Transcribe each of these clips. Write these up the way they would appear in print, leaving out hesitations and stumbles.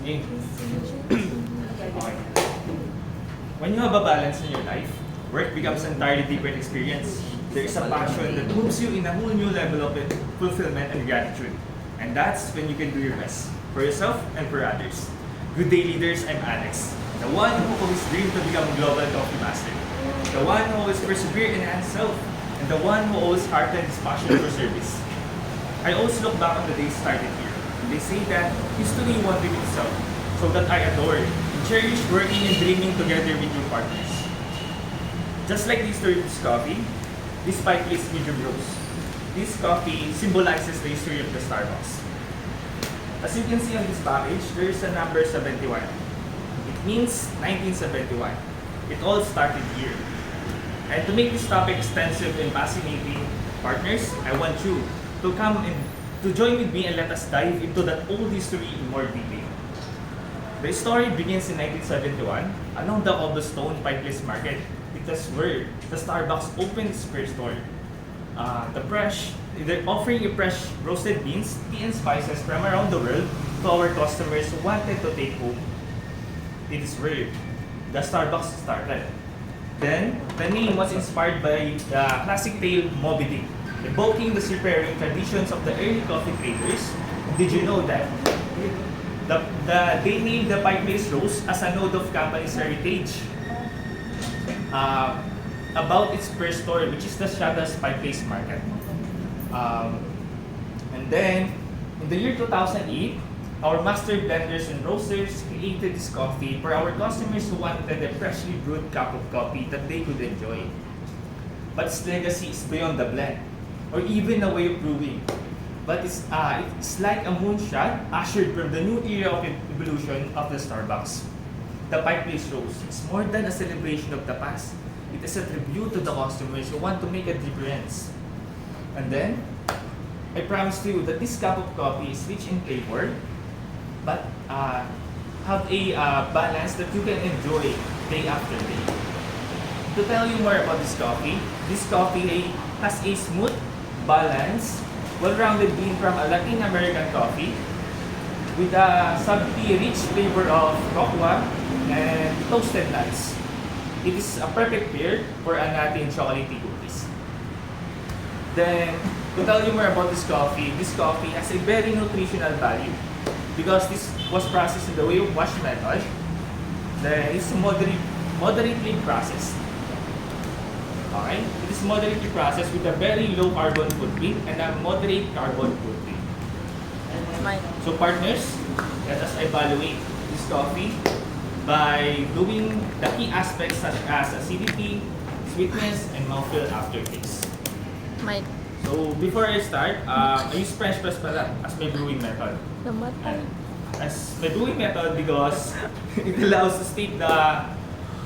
Okay. Okay. When you have a balance in your life, work becomes an entirely different experience. There is a passion that moves you in a whole new level of fulfillment and gratitude. And that's when you can do your best for yourself and for others. Good day, leaders. I'm Alex, the one who always dreamed to become a global coffee master, the one who always persevered in self, and the one who always hardened his passion for service. I always look back on the days started here. They say that history won't repeat itself, so that I adore and cherish working and dreaming together with your partners. Just like the history of this coffee, this pipe is medium roast. This coffee symbolizes the history of the Starbucks. As you can see on this package, there is a number 71. It means 1971. It all started here. And to make this topic extensive and fascinating, partners, I want you to come and to join with me and let us dive into that old history in more detail. The story begins in 1971 along the cobblestone Pipeless Market. It was where the Starbucks opened its first store. They're offering a fresh roasted beans, tea, and spices from around the world to our customers who wanted to take home. It is where the Starbucks started. Then, the name was inspired by the classic tale Moby Dick, evoking the seafaring traditions of the early coffee traders. Did you know that they named the Pipeless Roast as a node of company's heritage about its first store, which is the Shada's Pipeless Market. And then, in the year 2008, our master blenders and roasters created this coffee for our customers who wanted a freshly brewed cup of coffee that they could enjoy. But its legacy is beyond the blend, or even a way of brewing. But it's like a moonshot ushered from the new era of evolution of the Starbucks. The Pipeless Roast is more than a celebration of the past. It is a tribute to the customers who want to make a difference. And then, I promise you that this cup of coffee is rich in flavor, but have a balance that you can enjoy day after day. To tell you more about this coffee has a smooth, balanced, well-rounded bean from a Latin American coffee with a subtly rich flavor of cocoa and toasted nuts. It is a perfect pair for a nutty and chocolatey cookies. Then, to tell you more about this coffee has a very nutritional value because this was processed in the way of wash method. Then, it's moderately processed. Okay? It is moderately processed with a very low carbon footprint and a moderate carbon footprint. So partners, let us evaluate this coffee by doing the key aspects such as acidity, sweetness, and mouthfeel aftertaste. So before I start, I use French press pala as my brewing method. As my brewing method because it allows to steep the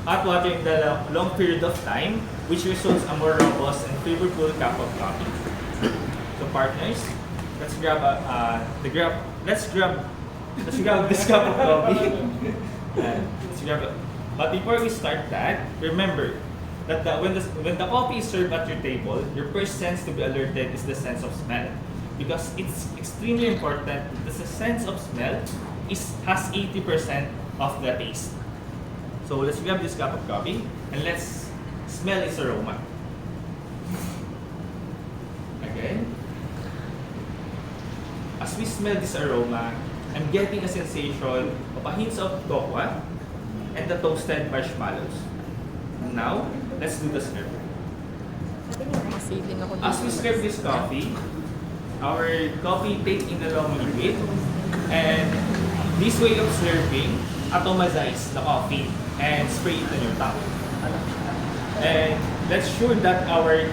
hot water in the long period of time, which results a more robust and flavorful cup of coffee. So partners, let's grab this cup of coffee. But before we start that, remember that when the coffee is served at your table, your first sense to be alerted is the sense of smell. Because it's extremely important that the sense of smell has 80% of the taste. So let's grab this cup of coffee and let's smell its aroma. Again. As we smell this aroma, I'm getting a sensation of a hint of cocoa and the toasted marshmallows. Now, let's do the slurp. As we slurp this coffee, our coffee takes in the long liquid, and this way of slurping atomizes the coffee and spray it on your tongue. And let's sure that our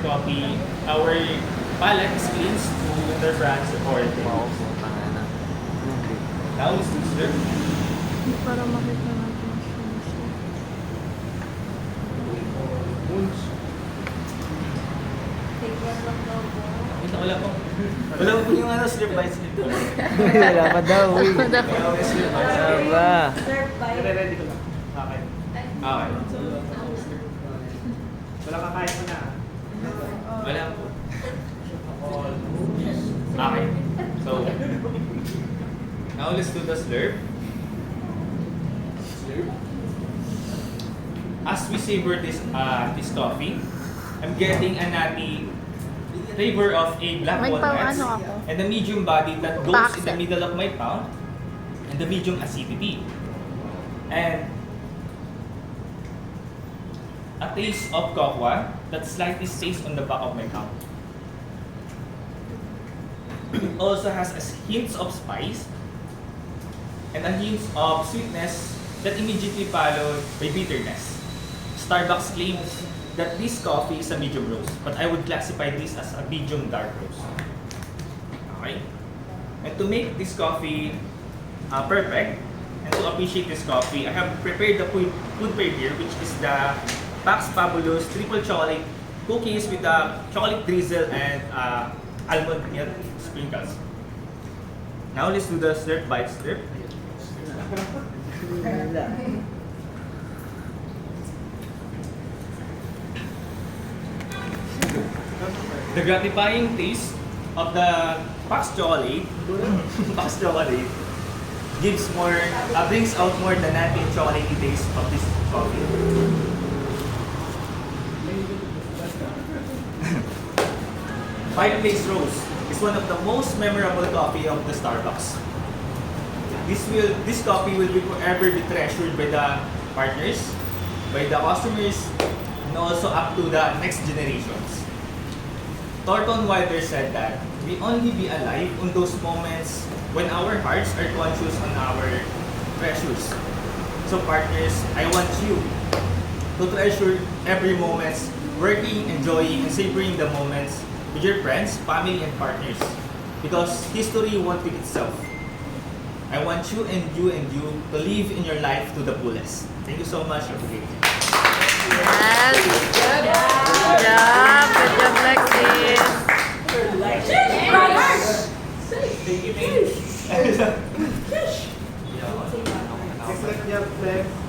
palate is cleansed to interference or now let's do slurp. Para makita natin siya. Ito wala po. Wala po yung slurp bites dito. Wala pa daw, uy. Wala po yung slurp bites. Aba. Ready ko na. Okay. Okay. Wala kakain mo na. Wala po. Okay. So, now let's do the slurp. As we savor this coffee, I'm getting a nutty flavor of a black May walnuts ano ako. and the medium body that goes in the Paxet. middle of my tongue and the medium acidity. And a taste of cocoa that slightly stays on the back of my tongue. It also has a hints of spice and a hint of sweetness that immediately followed by bitterness. Starbucks claims that this coffee is a medium roast, but I would classify this as a medium dark roast. Okay? And to make this coffee perfect, and to appreciate this coffee, I have prepared the food pair here, which is the Pax Fabulous Triple Chocolate Cookies with the chocolate drizzle and almond milk sprinkles. Now let's do the slurp bite slurp. The gratifying taste of the Pax chocolate, Pax chocolate, brings out more the nutty and chocolatey taste of this coffee. Fireplace Roast is one of the most memorable coffee of the Starbucks. This coffee will be forever be treasured by the partners, by the customers, and also up to the next generations. Thornton Wilder said that we only be alive on those moments when our hearts are conscious on our treasures. So partners, I want you to treasure every moment, working, enjoying, and savoring the moments with your friends, family, and partners. Because history won't repeat itself. I want you and you and you to live in your life to the fullest. Thank you so much. Have a great day. Yes. Good job. Good job, Lexis. Thank you, May. Excellent job, Flex.